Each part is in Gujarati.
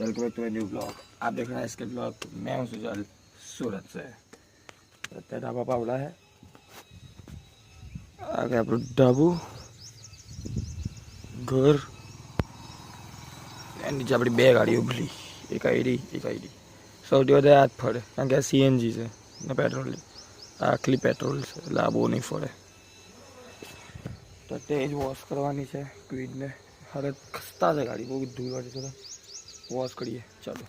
Welcome back to my new blog. आप देख रहे हैं इसके ब्लॉग। मैं हूं सुजल, सूरत से। ढाबा पावड़ा है, आगे आप ढाबू घर નીચે આપણી બે ગાડીઓ ઉભલી, એક આઈડી સૌથી વધારે આ જ ફરે કારણ કે આ સીએનજી છે ને પેટ્રોલ, આખલી પેટ્રોલ છે એટલે આ બહુ નહીં ફરે. તો તે જ વોશ કરવાની છે ક્વીડને. હારે ખસ્તા છે ગાડી, બહુ ધૂળવાળી છે. વોશ કરીએ ચાલો.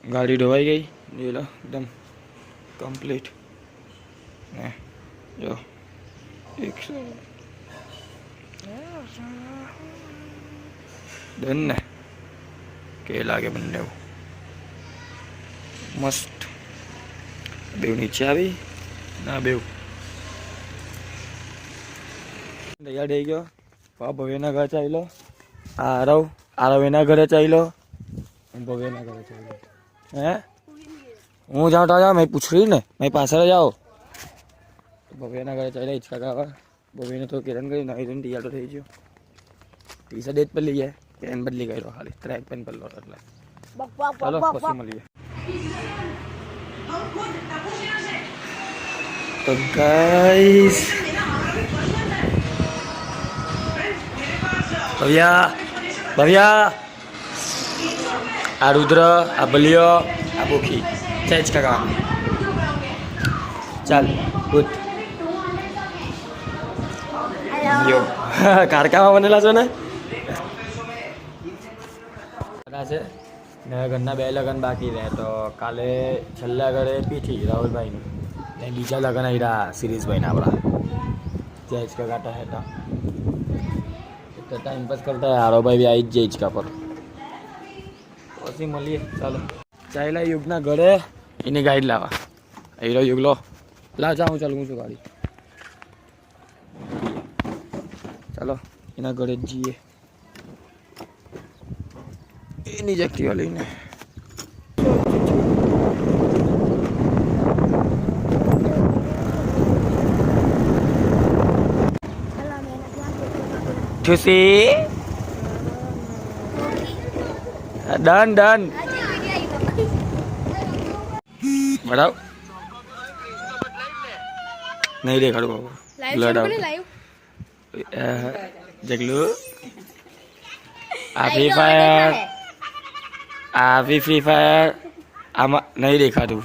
गाड़ी धोवाई गई, ये लो एकदम कंप्लीट ने जो 100 डन ने के लागे बनने वो मस्त. बेव नीचे આવી ના બેવ તૈયાર થઈ ગયો. ભવ્યના ઘરે ચાલ્યો, આરવ એના ઘરે ચાલ્યો, ભવ્યના ઘરે ચાલ્યો. હે હું જાઉં તો જાઉં, મેં પૂછ રહી ને મેં પાછળ જાઓ. ભવ્યના ઘરે ચાલ્યા હિંચકા ખાવા. ભવ્યને તો કિરણ કરી નાઈ ધોઈને તૈયાર તો થઈ ગયો. ટી શર્ટ જ બદલી ગયા, પેન બદલી ગયો, ખાલી ટ્રેક પેન બદલો એટલે. ચાલો પછી મળીએ. तो गाइस भव्या आ रुद्र आ बलियो आ बुखी चेंज काका चल गुड यो कारका बनेला छो ने છે ને ઘરના 2 લગન બાકી રહે. તો કાલે છેલ્લા ઘરે પીઠી રાહુલભાઈનું ને બીજા લગન આવ્યા સિરીઝભાઈના આપણા ત્યાં હિંચકા કાઢતા હતા. તો ટાઈમ પાસ કરતા આરોભાઈ બી આવી જ જાય હિંચકા પર. પછી મળીએ ચાલો. ચાલ્યા યુગના ઘરે એની ગાઈડ લાવવા. આવી રહ્યો યુગ લો લા જાઉં ચાલું છું ગાડી. ચાલો એના ઘરે જ જઈએ એની જ એક્ટિવા લઈને. ખુશી ડન બરાબર નહીં દેખાડું બાબા બ્લડ આઉટ જગલું. આ ફ્રી ફાયર આમાં નહીં દેખાતું.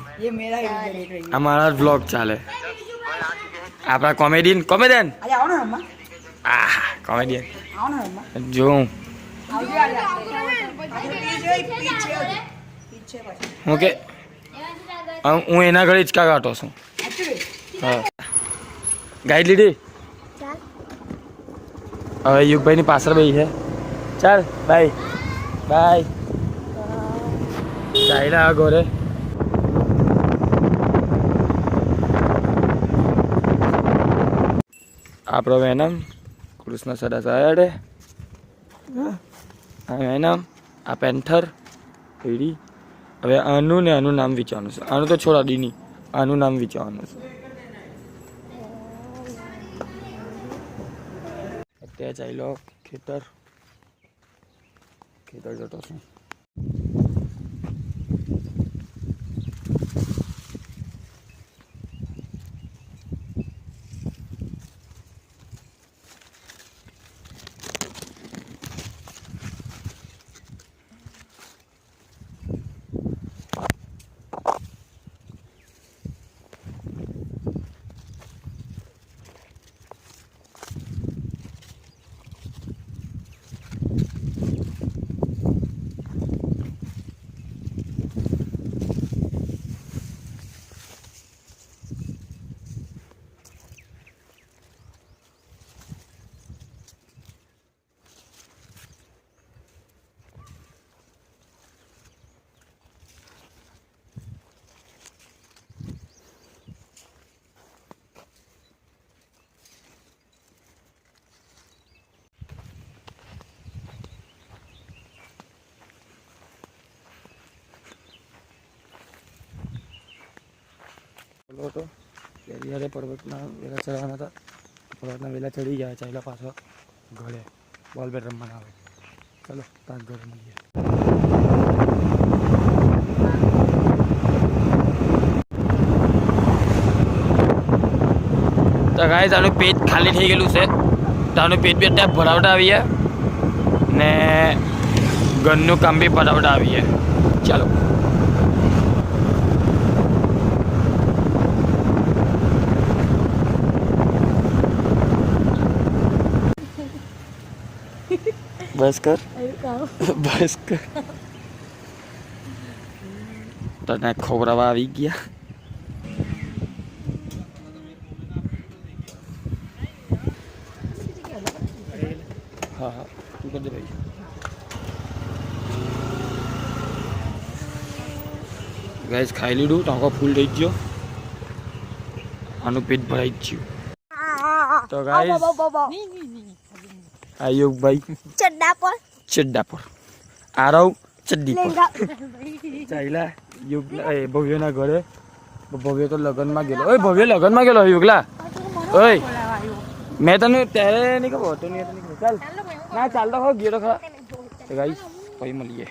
અમારા વ્લોગ ચાલે. આપણા કોમેડિયન જોઉં હું કે હું એના ઘરે હિંચકા કાઢતો છું. હા ગાઈડ લીધી. હવે યુગભાઈની પાછળ બેસી છે ચાલ બાય બાય ચાલ્યા ઘરે આપણો વેનમ કૃષ્ણ સદા સાયડે આ વેનમ આ પેન્થર એડી હવે આનું ને આનું નામ વિચારવાનું છે આનું તો છોડા દીની આનું નામ વિચારવાનું છે અત્યારે ચાલ્યો ખેતર જતો છું હતો ત્યારે પર્વતના વેલા ચડવાના હતા પર્વતના વેલા ચડી ગયા ચાલ્યા પાછો ઘરે બોલ બેટ રમવાના આવે ચલો પાંચ ઘરે મળીએ તો ગાઈસ આનું પેજ ખાલી થઈ ગયેલું છે તો આનું પેજ બી અત્યારે ભરાવતા આવીએ ને ઘરનું કામ બી પતાવતા આવીએ ચાલો बस कर बस कर तने खोबरावा આવી ગયા હા હા તું કર દે ભાઈ ગાઈસ ખાઈ લીધું ટાંકો ફૂલ થઈ ગયો આનું પેટ ભરાઈ ગયું તો ગાઈસ आयुब भाई चड्डा पर आरव चड्डी पर चाइला युग भव्य ना घरे भव्य तो लगन में गेलो ओए भव्य लगन में गेलो युगला ओए मैं तने तेरे नहीं खबर तो नहीं चल ना चल तो हो गिरो खा गाइस भाई मिलिए